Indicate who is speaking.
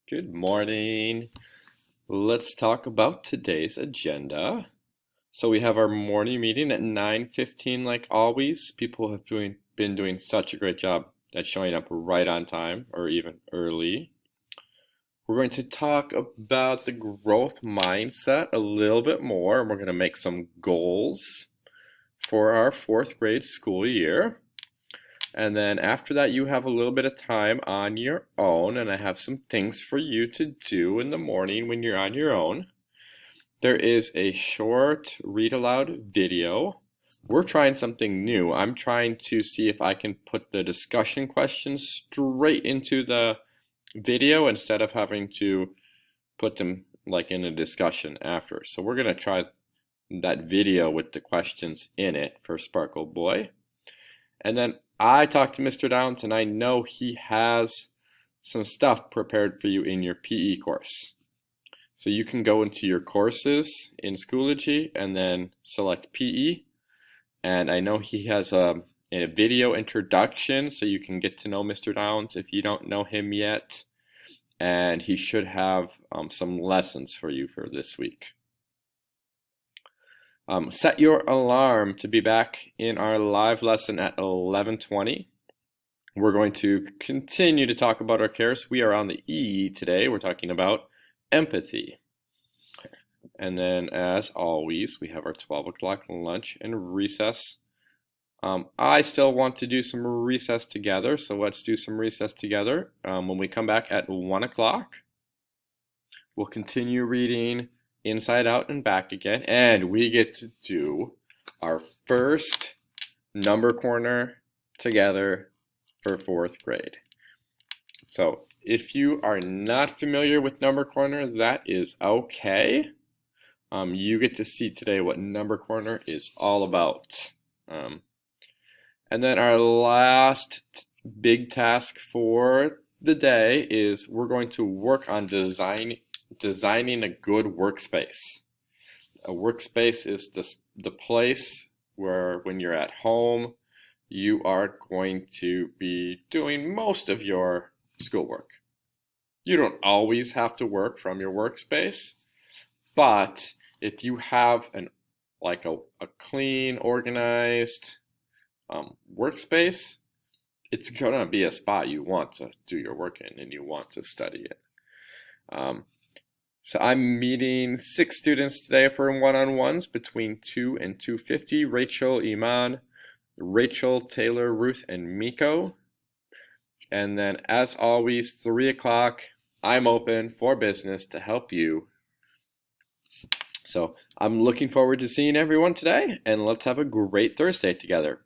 Speaker 1: Good morning. Let's talk about today's agenda. So we have our morning meeting at 9:15 like always. People have been doing such a great job at showing up right on time or even early. We're going to talk about the growth mindset a little bit more, and we're going to make some goals for our fourth grade school year. And then after that, you have a little bit of time on your own, and I have some things for you to do in the morning when you're on your own. There is a short read aloud video. We're trying something new. I'm trying to see if I can put the discussion questions straight into the video instead of having to put them like in a discussion after. So we're going to try that video with the questions in it for Sparkle Boy. And then I talked to Mr. Downs, and I know he has some stuff prepared for you in your PE course. So you can go into your courses in Schoology and then select PE. And I know he has a video introduction, so you can get to know Mr. Downs if you don't know him yet. And he should have some lessons for you for this week. Set your alarm to be back in our live lesson at 11:20. We're going to continue to talk about our cares. We are on the E today. We're talking about empathy. And then, as always, we have our 12 o'clock lunch and recess. I still want to do some recess together, so let's do some recess together. When we come back at 1 o'clock, we'll continue reading Inside Out and Back Again, and we get to do our first number corner together for fourth grade. So if you are not familiar with number corner, that is okay. You get to see today what number corner is all about. And then our last big task for the day is we're going to work on designing a good workspace. A workspace is the place where when you're at home, you are going to be doing most of your schoolwork. You don't always have to work from your workspace, but if you have a clean, organized workspace, it's gonna be a spot you want to do your work in and you want to study it. So I'm meeting 6 students today for one-on-ones between 2 and 2:50. Rachel, Iman, Rachel, Taylor, Ruth, and Miko. And then as always, 3 o'clock, I'm open for business to help you. So I'm looking forward to seeing everyone today, and let's have a great Thursday together.